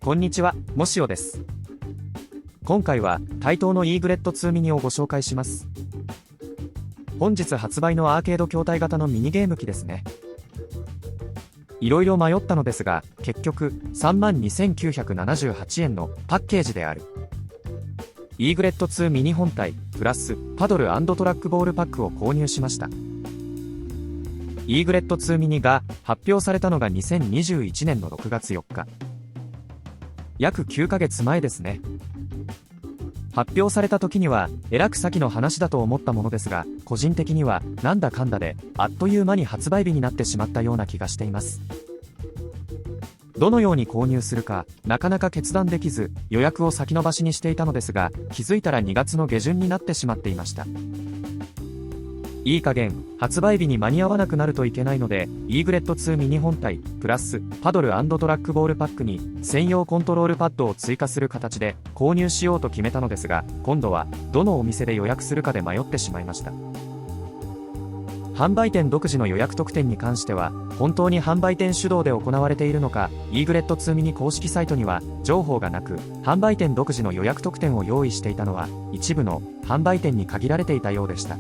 こんにちは、もしおです。今回は対等の Egret 2 mini をご紹介します。本日発売のアーケード筐体型のミニゲーム機ですね。いろいろ迷ったのですが、結局 32,978 円のパッケージである Egret 2 mini 本体プラスパドル&トラックボールパックを購入しました。Egret 2 mini が発表されたのが2021年の6月4日。約9ヶ月前ですね。発表された時にはえらく先の話だと思ったものですが、個人的にはなんだかんだであっという間に発売日になってしまったような気がしています。どのように購入するかなかなか決断できず、予約を先延ばしにしていたのですが、気づいたら2月の下旬になってしまっていました。いい加減発売日に間に合わなくなるといけないので、Egret 2 mini 本体プラスパドル&トラックボールパックに専用コントロールパッドを追加する形で購入しようと決めたのですが、今度はどのお店で予約するかで迷ってしまいました。販売店独自の予約特典に関しては本当に販売店主導で行われているのか、Egret 2 mini 公式サイトには情報がなく、販売店独自の予約特典を用意していたのは一部の販売店に限られていたようでした。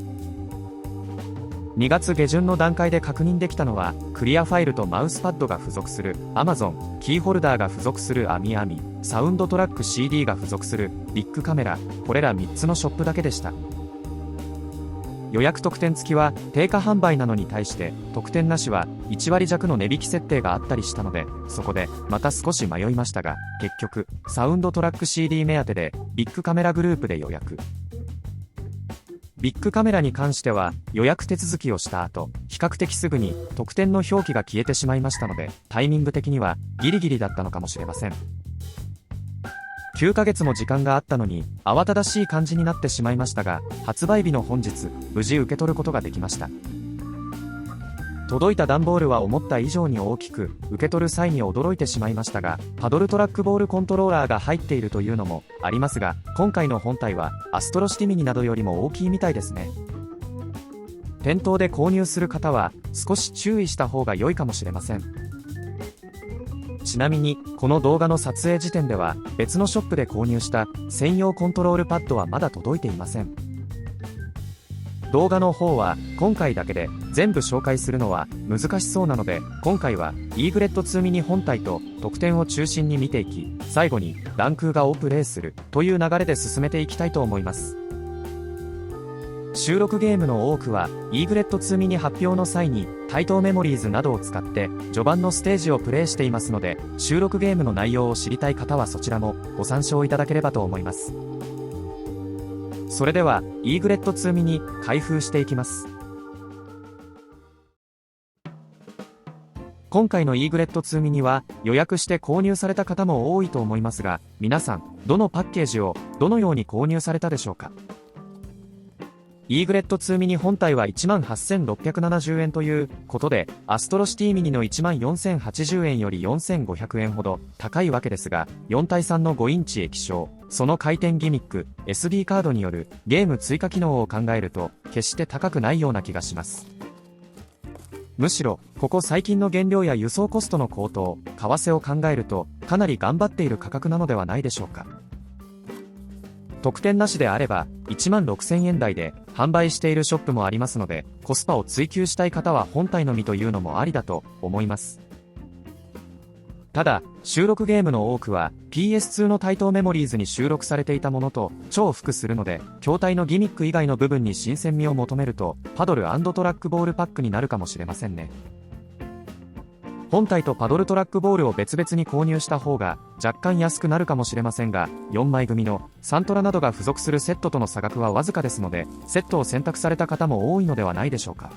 2月下旬の段階で確認できたのは、クリアファイルとマウスパッドが付属する Amazon、キーホルダーが付属するAmiAmi、サウンドトラック CD が付属するビッグカメラ、これら3つのショップだけでした。予約特典付きは定価販売なのに対して、特典なしは1割弱の値引き設定があったりしたので、そこでまた少し迷いましたが、結局サウンドトラック CD 目当てでビッグカメラグループで予約。ビッグカメラに関しては予約手続きをした後、比較的すぐに特典の表記が消えてしまいましたので、タイミング的にはギリギリだったのかもしれません。9ヶ月も時間があったのに慌ただしい感じになってしまいましたが、発売日の本日無事受け取ることができました。届いた段ボールは思った以上に大きく、受け取る際に驚いてしまいましたが、パドルトラックボールコントローラーが入っているというのもありますが、今回の本体はアストロシティミニなどよりも大きいみたいですね。店頭で購入する方は少し注意した方が良いかもしれません。ちなみにこの動画の撮影時点では別のショップで購入した専用コントロールパッドはまだ届いていません。動画の方は今回だけで全部紹介するのは難しそうなので、今回は Egret 2 mini 本体と特典を中心に見ていき、最後にランク画をプレイするという流れで進めていきたいと思います。収録ゲームの多くは Egret 2 mini 発表の際に対等メモリーズなどを使って序盤のステージをプレイしていますので、収録ゲームの内容を知りたい方はそちらもご参照いただければと思います。それでは Egret 2 mini 開封していきます。今回の Egret 2 mini は予約して購入された方も多いと思いますが、皆さんどのパッケージをどのように購入されたでしょうか。Egret 2 mini 本体は 18,670 円ということで、アストロシティミニの 14,080 円より4,500円ほど高いわけですが、4対3の5インチ液晶、その回転ギミック、SD カードによるゲーム追加機能を考えると決して高くないような気がします。むしろここ最近の原料や輸送コストの高騰、為替を考えるとかなり頑張っている価格なのではないでしょうか。特典なしであれば 16,000 円台で販売しているショップもありますので、コスパを追求したい方は本体のみというのもありだと思います。ただ収録ゲームの多くは PS2 の対等メモリーズに収録されていたものと重複するので、筐体のギミック以外の部分に新鮮味を求めるとパドル&トラックボールパックになるかもしれませんね。本体とパドルトラックボールを別々に購入した方が若干安くなるかもしれませんが、4枚組のサントラなどが付属するセットとの差額はわずかですので、セットを選択された方も多いのではないでしょうか。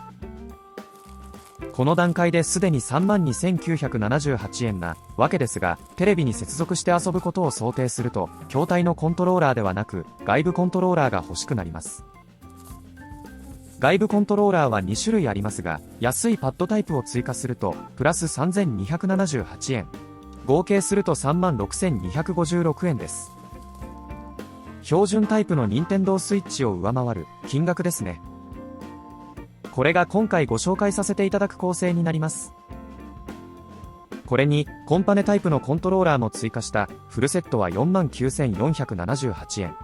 この段階ですでに 32,978 円なわけですが、テレビに接続して遊ぶことを想定すると筐体のコントローラーではなく外部コントローラーが欲しくなります。外部コントローラーは2種類ありますが、安いパッドタイプを追加するとプラス 3,278 円、合計すると 36,256 円です。標準タイプの任天堂スイッチを上回る金額ですね。これが今回ご紹介させていただく構成になります。これにコンパネタイプのコントローラーも追加したフルセットは 49,478 円。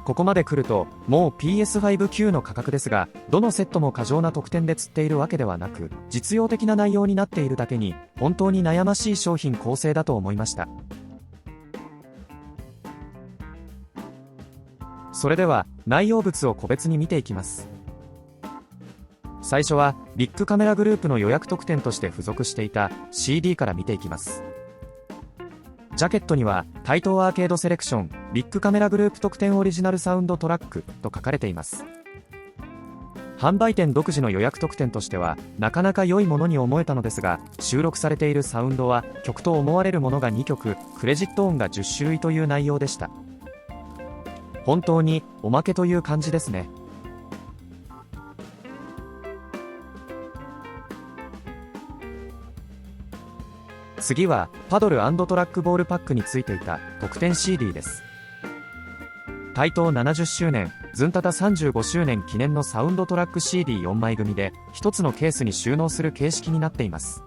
ここまで来るともう PS5 級の価格ですが、どのセットも過剰な特典で釣っているわけではなく、実用的な内容になっているだけに本当に悩ましい商品構成だと思いました。それでは内容物を個別に見ていきます。最初はビッグカメラグループの予約特典として付属していた CD から見ていきます。ジャケットには台東アーケードセレクションビッグカメラグループ特典オリジナルサウンドトラックと書かれています。販売店独自の予約特典としてはなかなか良いものに思えたのですが、収録されているサウンドは曲と思われるものが2曲、クレジット音が10種類という内容でした。本当におまけという感じですね。次はパドル&トラックボールパックについていた特典 CD です。台東70周年、ズンタタ35周年記念のサウンドトラック CD4 枚組で1つのケースに収納する形式になっています。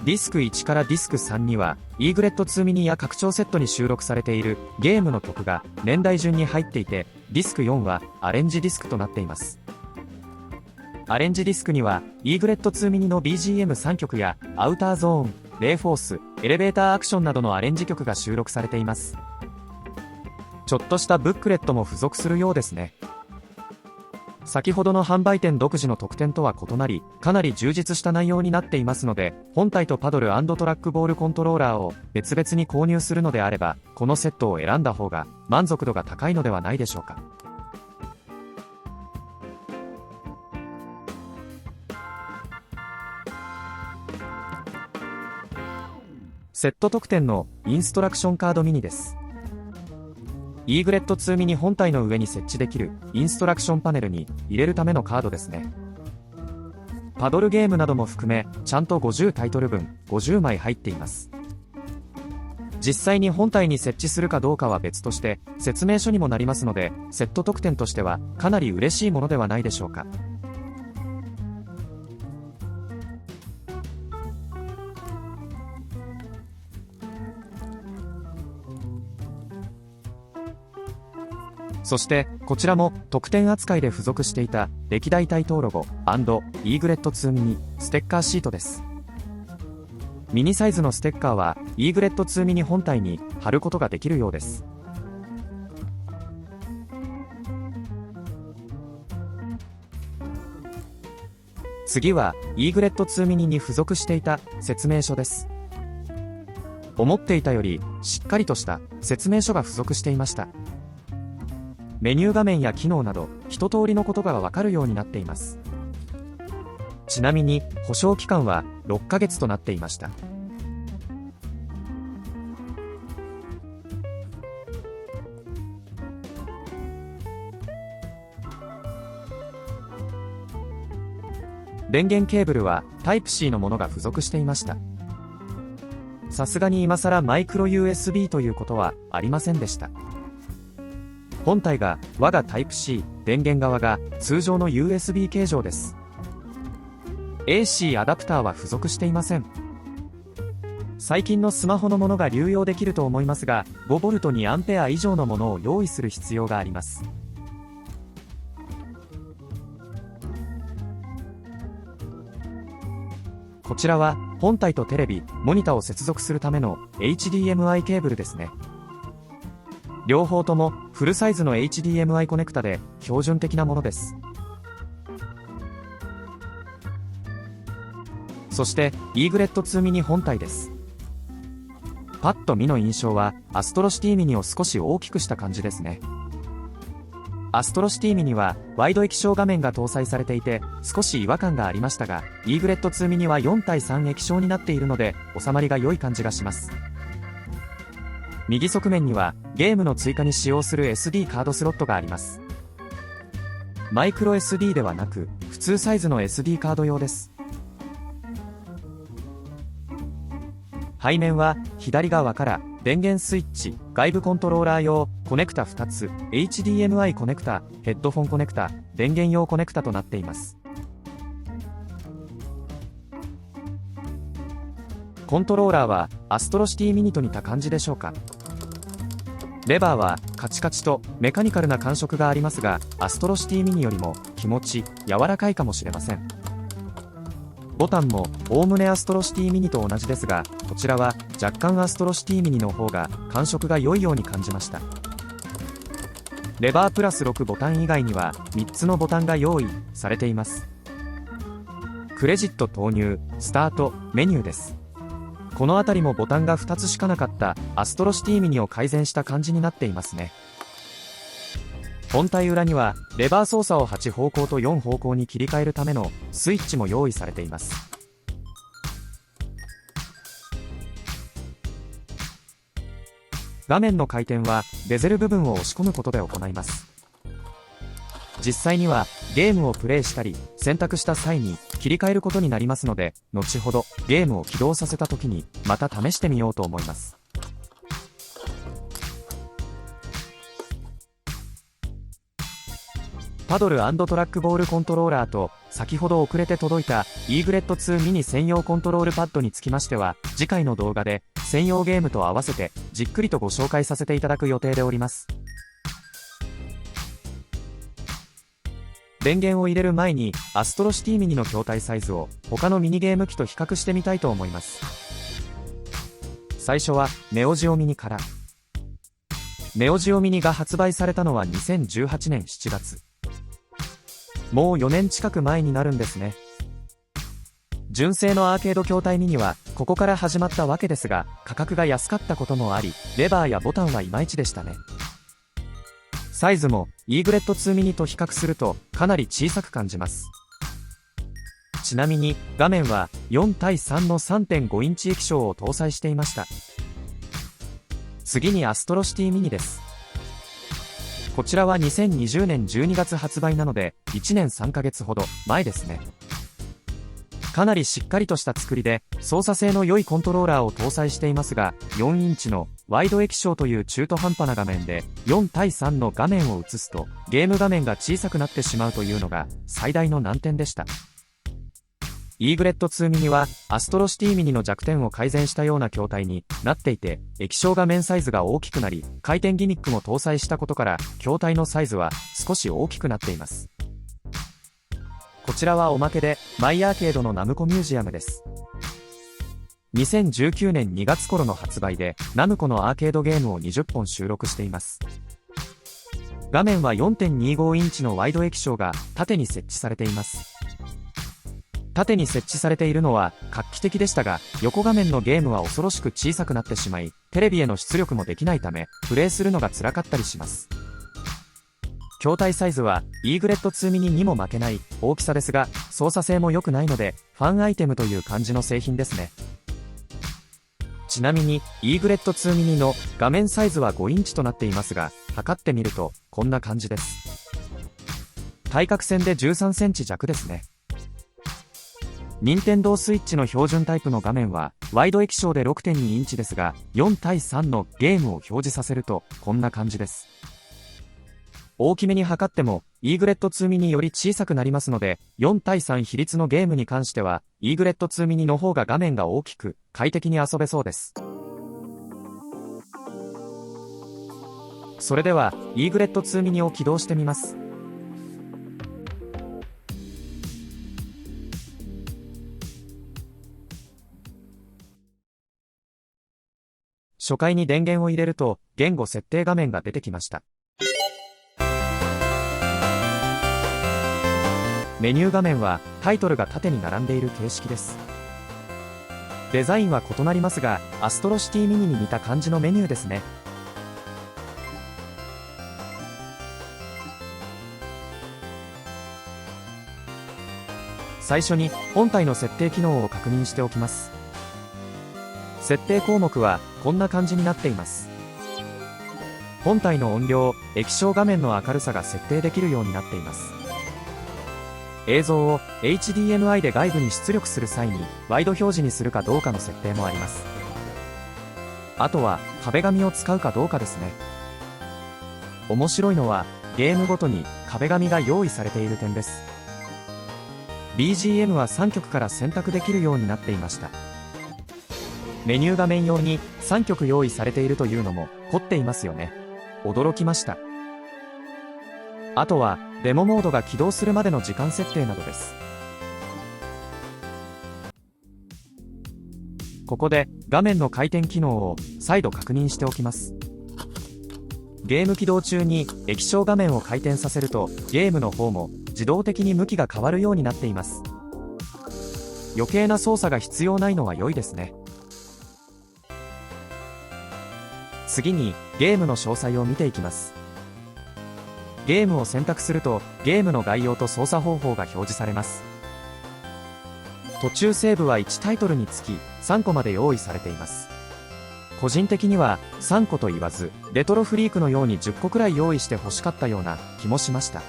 ディスク1からディスク3には イーグレット2ミニや拡張セットに収録されているゲームの曲が年代順に入っていて、ディスク4はアレンジディスクとなっています。アレンジディスクにはイーグレット2ミニの BGM3 曲やアウターゾーン、レイフォース、エレベーターアクションなどのアレンジ曲が収録されています。ちょっとしたブックレットも付属するようですね。先ほどの販売店独自の特典とは異なり、かなり充実した内容になっていますので、本体とパドル&トラックボールコントローラーを別々に購入するのであれば、このセットを選んだ方が満足度が高いのではないでしょうか。セット特典のインストラクションカードミニです。イーグレット2ミニ本体の上に設置できるインストラクションパネルに入れるためのカードですね。パドルゲームなども含めちゃんと50タイトル分50枚入っています。実際に本体に設置するかどうかは別として説明書にもなりますので、セット特典としてはかなり嬉しいものではないでしょうか。そしてこちらも特典扱いで付属していた歴代台東ロゴ&イーグレット2ミニステッカーシートです。ミニサイズのステッカーはイーグレット2ミニ本体に貼ることができるようです。次はイーグレット2ミニに付属していた説明書です。思っていたよりしっかりとした説明書が付属していました。メニュー画面や機能など一通りのことがわかるようになっています。ちなみに保証期間は6ヶ月となっていました。電源ケーブルはタイプ C のものが付属していました。さすがに今更マイクロ USB ということはありませんでした。本体が我がタイプ C、電源側が通常の USB 形状です。AC アダプターは付属していません。最近のスマホのものが流用できると思いますが、5V 2アンペア以上のものを用意する必要があります。こちらは本体とテレビ、モニタを接続するための HDMI ケーブルですね。両方ともフルサイズの HDMI コネクタで標準的なものです。そしてイーグレット2ミニ本体です。パッと見の印象はアストロシティミニを少し大きくした感じですね。アストロシティミニはワイド液晶画面が搭載されていて少し違和感がありましたが、イーグレット2ミニは4対3液晶になっているので収まりが良い感じがします。右側面にはゲームの追加に使用する SD カードスロットがあります。マイクロ SD ではなく普通サイズの SD カード用です。背面は左側から電源スイッチ、外部コントローラー用コネクタ2つ、HDMI コネクタ、ヘッドフォンコネクタ、電源用コネクタとなっています。コントローラーはアストロシティミニと似た感じでしょうか。レバーはカチカチとメカニカルな感触がありますが、アストロシティミニよりも気持ち柔らかいかもしれません。ボタンもおおむねアストロシティミニと同じですが、こちらは若干アストロシティミニの方が感触が良いように感じました。レバープラス6ボタン以外には3つのボタンが用意されています。クレジット投入、スタート、メニューです。この辺りもボタンが2つしかなかったアストロシティミニを改善した感じになっていますね。本体裏にはレバー操作を8方向と4方向に切り替えるためのスイッチも用意されています。画面の回転はベゼル部分を押し込むことで行います。実際にはゲームをプレイしたり選択した際に切り替えることになりますので、後ほどゲームを起動させた時にまた試してみようと思います。パドル&トラックボールコントローラーと先ほど遅れて届いた E-GRET2 ミニ専用コントロールパッドにつきましては、次回の動画で専用ゲームと合わせてじっくりとご紹介させていただく予定でおります。電源を入れる前にアストロシティミニの筐体サイズを他のミニゲーム機と比較してみたいと思います。最初はネオジオミニから。ネオジオミニが発売されたのは2018年7月。もう4年近く前になるんですね。純正のアーケード筐体ミニはここから始まったわけですが、価格が安かったこともあり、レバーやボタンはいまいちでしたね。サイズも E-GRET2 ミニと比較するとかなり小さく感じます。ちなみに画面は4対3の 3.5 インチ液晶を搭載していました。次にアストロシティミニです。こちらは2020年12月発売なので1年3ヶ月ほど前ですね。かなりしっかりとした作りで操作性の良いコントローラーを搭載していますが、4インチのワイド液晶という中途半端な画面で4対3の画面を映すとゲーム画面が小さくなってしまうというのが最大の難点でした。E-GRET2 ミニはアストロシティミニの弱点を改善したような筐体になっていて、液晶画面サイズが大きくなり回転ギミックも搭載したことから筐体のサイズは少し大きくなっています。こちらはおまけでマイアーケードのナムコミュージアムです。2019年2月頃の発売でナムコのアーケードゲームを20本収録しています。画面は 4.25 インチのワイド液晶が縦に設置されています。縦に設置されているのは画期的でしたが、横画面のゲームは恐ろしく小さくなってしまい、テレビへの出力もできないためプレイするのが辛かったりします。筐体サイズは E-GRET2 ミニにも負けない大きさですが、操作性も良くないのでファンアイテムという感じの製品ですね。ちなみに E-GRET2 ミニの画面サイズは5インチとなっていますが、測ってみるとこんな感じです。対角線で13センチ弱ですね。任天堂スイッチの標準タイプの画面はワイド液晶で 6.2 インチですが、4対3のゲームを表示させるとこんな感じです。大きめに測っても E-GRET2 ミニより小さくなりますので、4対3比率のゲームに関しては E-GRET2 ミニの方が画面が大きく快適に遊べそうです。それでは E-GRET2 ミニを起動してみます。初回に電源を入れると言語設定画面が出てきました。メニュー画面はタイトルが縦に並んでいる形式です。デザインは異なりますが、アストロシティミニに似た感じのメニューですね。最初に本体の設定機能を確認しておきます。設定項目はこんな感じになっています。本体の音量、液晶画面の明るさが設定できるようになっています。映像を HDMI で外部に出力する際にワイド表示にするかどうかの設定もあります。あとは壁紙を使うかどうかですね。面白いのはゲームごとに壁紙が用意されている点です。BGM は3曲から選択できるようになっていました。メニュー画面用に3曲用意されているというのも凝っていますよね。驚きました。あとはデモモードが起動するまでの時間設定などです。ここで画面の回転機能を再度確認しておきます。ゲーム起動中に液晶画面を回転させるとゲームの方も自動的に向きが変わるようになっています。余計な操作が必要ないのは良いですね。次にゲームの詳細を見ていきます。ゲームを選択するとゲームの概要と操作方法が表示されます。途中セーブは1タイトルにつき3個まで用意されています。個人的には3個と言わずレトロフリークのように10個くらい用意して欲しかったような気もしました。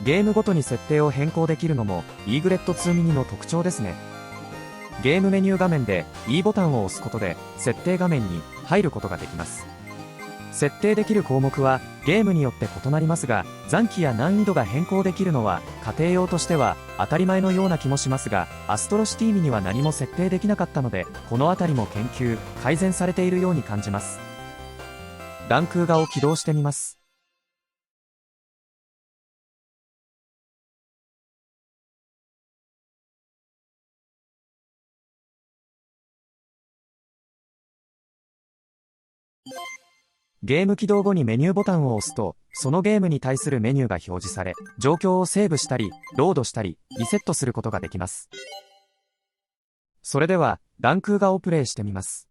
ゲームごとに設定を変更できるのもイーグレット2ミニの特徴ですね。ゲームメニュー画面で E ボタンを押すことで設定画面に入ることができます。設定できる項目はゲームによって異なりますが、残機や難易度が変更できるのは家庭用としては当たり前のような気もしますが、アストロシティミニは何も設定できなかったので、このあたりも研究改善されているように感じます。ランク画を起動してみます。ゲーム起動後にメニューボタンを押すと、そのゲームに対するメニューが表示され、状況をセーブしたり、ロードしたり、リセットすることができます。それでは、ランクーガをプレイしてみます。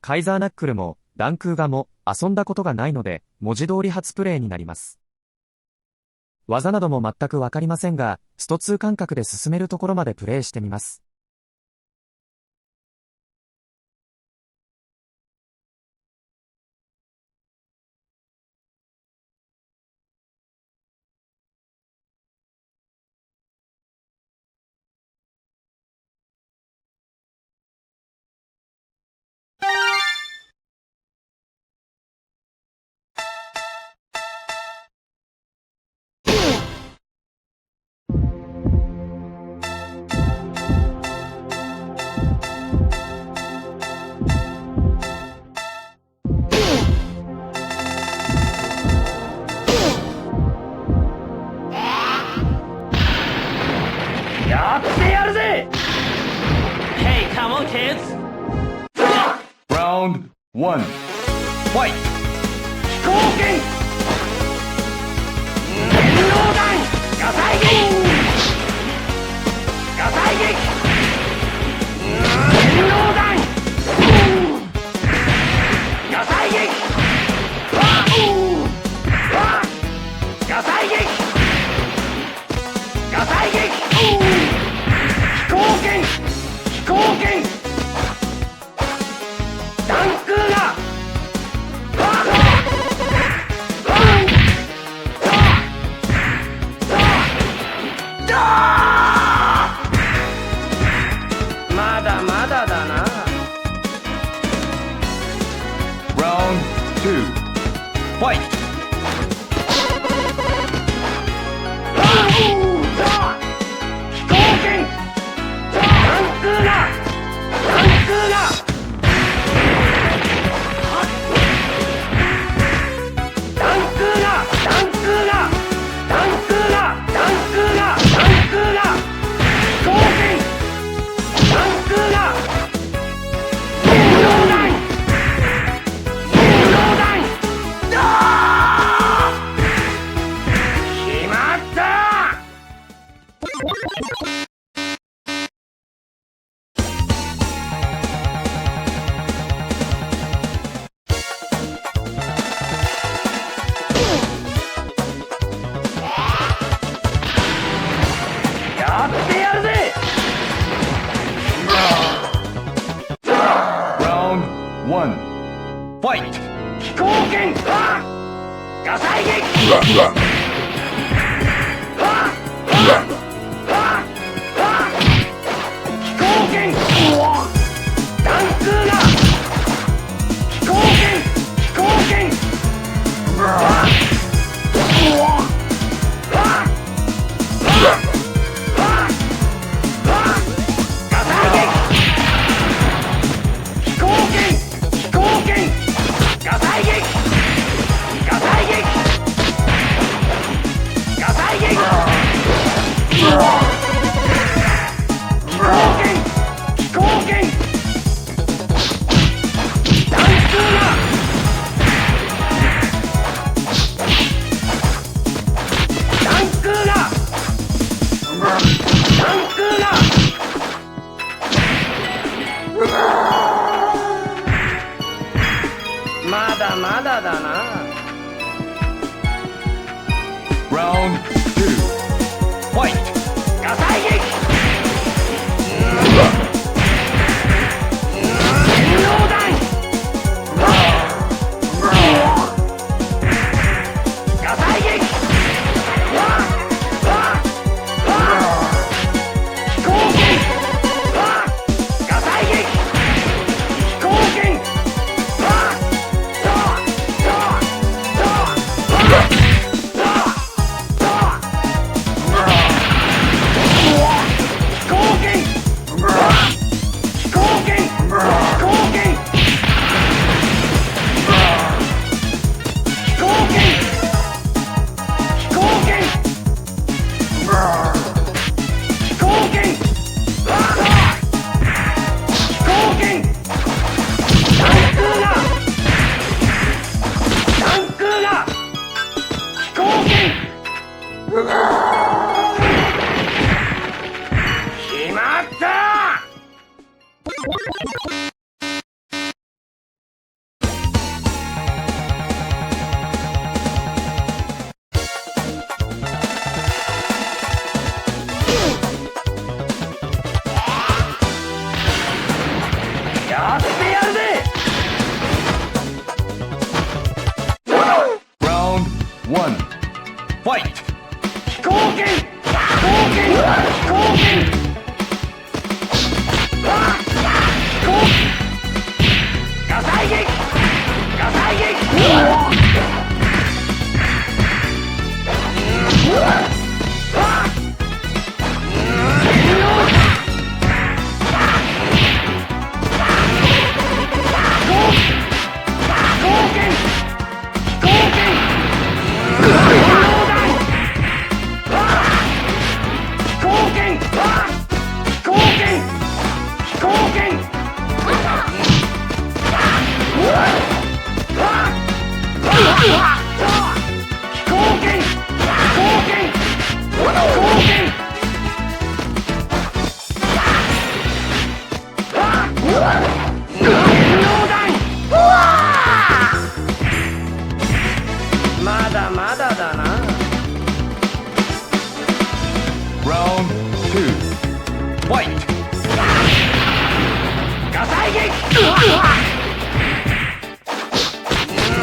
カイザーナックルも、ランクーガも遊んだことがないので、文字通り初プレイになります。技なども全くわかりませんが、スト2感覚で進めるところまでプレイしてみます。やってやるぜ Hey, come on, kids! Round 1 Fight! 飛行剣電動弾火災撃火災撃電動弾火災撃火災撃火災撃飛行剣飛行剣ダンクーがまだまだだな。 Round 2 Fight! 飛行剣ダンクーがダンクーがダンクーがダンクーがダンクーがダンクーがダンクーが飛行剣ダンクーが電動弾電動弾決まった。やってやるぜ Round 1 Fight! 飛行剣火災撃飛行剣ダンクーが飛行剣飛行剣火災撃だだな。Round 2. Fight! 火災撃。電脳弾。火災撃。飛行剣。火災撃。飛行剣。決まった。やってやるぜ。Round 1. Fight! 飛行剣。飛行剣。飛行剣。火災撃。火災撃。まだまだだな。Round 2. Fight! 火災撃。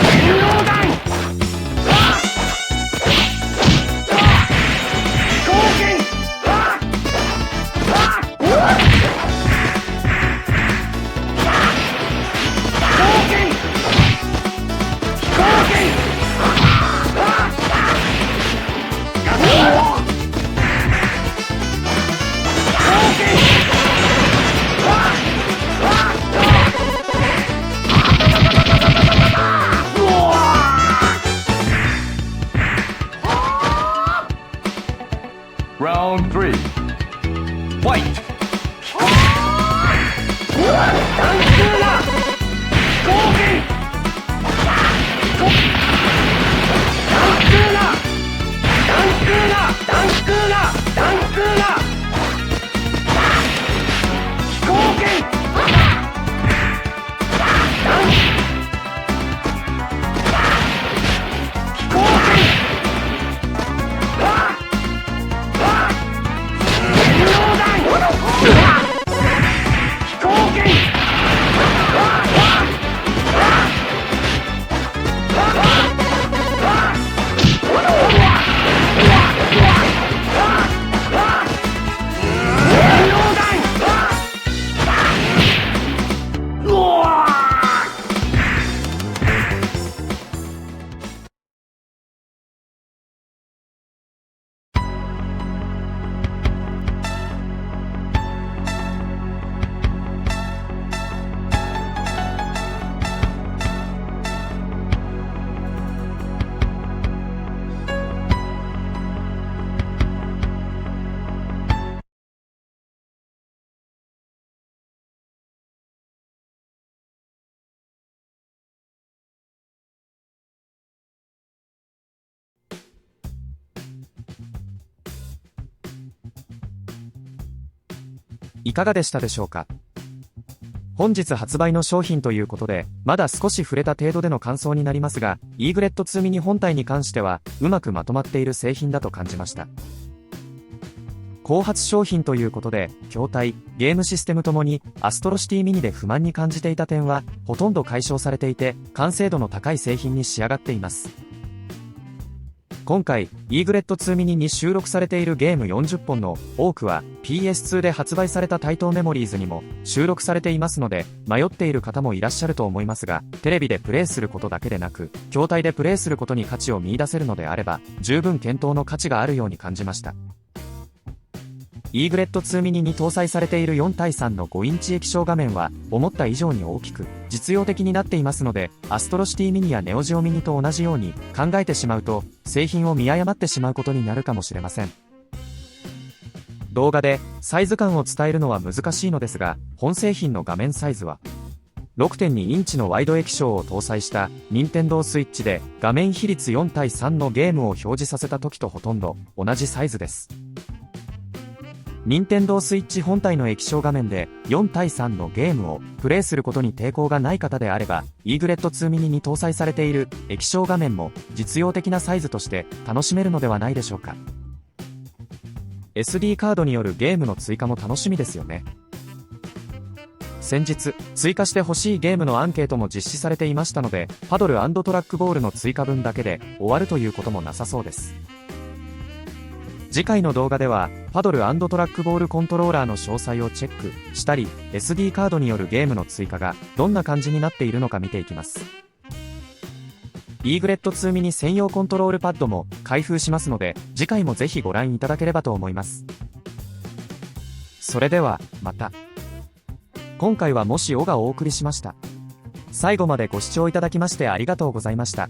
電脳弾。飛行剣。Round 3. Fight! 弾空だ。飛行剣。弾空だ。弾空だ。弾空だ。弾空だ。飛行剣。弾飛行剣。電脳弾。飛行剣。いかがでしたでしょうか。本日発売の商品ということで、まだ少し触れた程度での感想になりますが、イーグレット2ミニ本体に関しては、うまくまとまっている製品だと感じました。後発商品ということで、筐体、ゲームシステムともに、アストロシティミニで不満に感じていた点は、ほとんど解消されていて、完成度の高い製品に仕上がっています。今回、イーグレット2ミニに収録されているゲーム40本の多くは PS2 で発売されたタイトーメモリーズにも収録されていますので、迷っている方もいらっしゃると思いますが、テレビでプレイすることだけでなく、筐体でプレイすることに価値を見出せるのであれば、十分検討の価値があるように感じました。イーグレット2ミニに搭載されている4対3の5インチ液晶画面は思った以上に大きく実用的になっていますので、アストロシティミニやネオジオミニと同じように考えてしまうと製品を見誤ってしまうことになるかもしれません。動画でサイズ感を伝えるのは難しいのですが、本製品の画面サイズは 6.2 インチのワイド液晶を搭載した任天堂スイッチで画面比率4対3のゲームを表示させた時とほとんど同じサイズです。任天堂スイッチ本体の液晶画面で4対3のゲームをプレイすることに抵抗がない方であれば、イーグレット2ミニに搭載されている液晶画面も実用的なサイズとして楽しめるのではないでしょうか。SD カードによるゲームの追加も楽しみですよね。先日、追加してほしいゲームのアンケートも実施されていましたので、パドル&トラックボールの追加分だけで終わるということもなさそうです。次回の動画では、パドル&トラックボールコントローラーの詳細をチェックしたり、SD カードによるゲームの追加がどんな感じになっているのか見ていきます。イーグレット2ミニ専用コントロールパッドも開封しますので、次回もぜひご覧いただければと思います。それでは、また。今回はもしおがお送りしました。最後までご視聴いただきましてありがとうございました。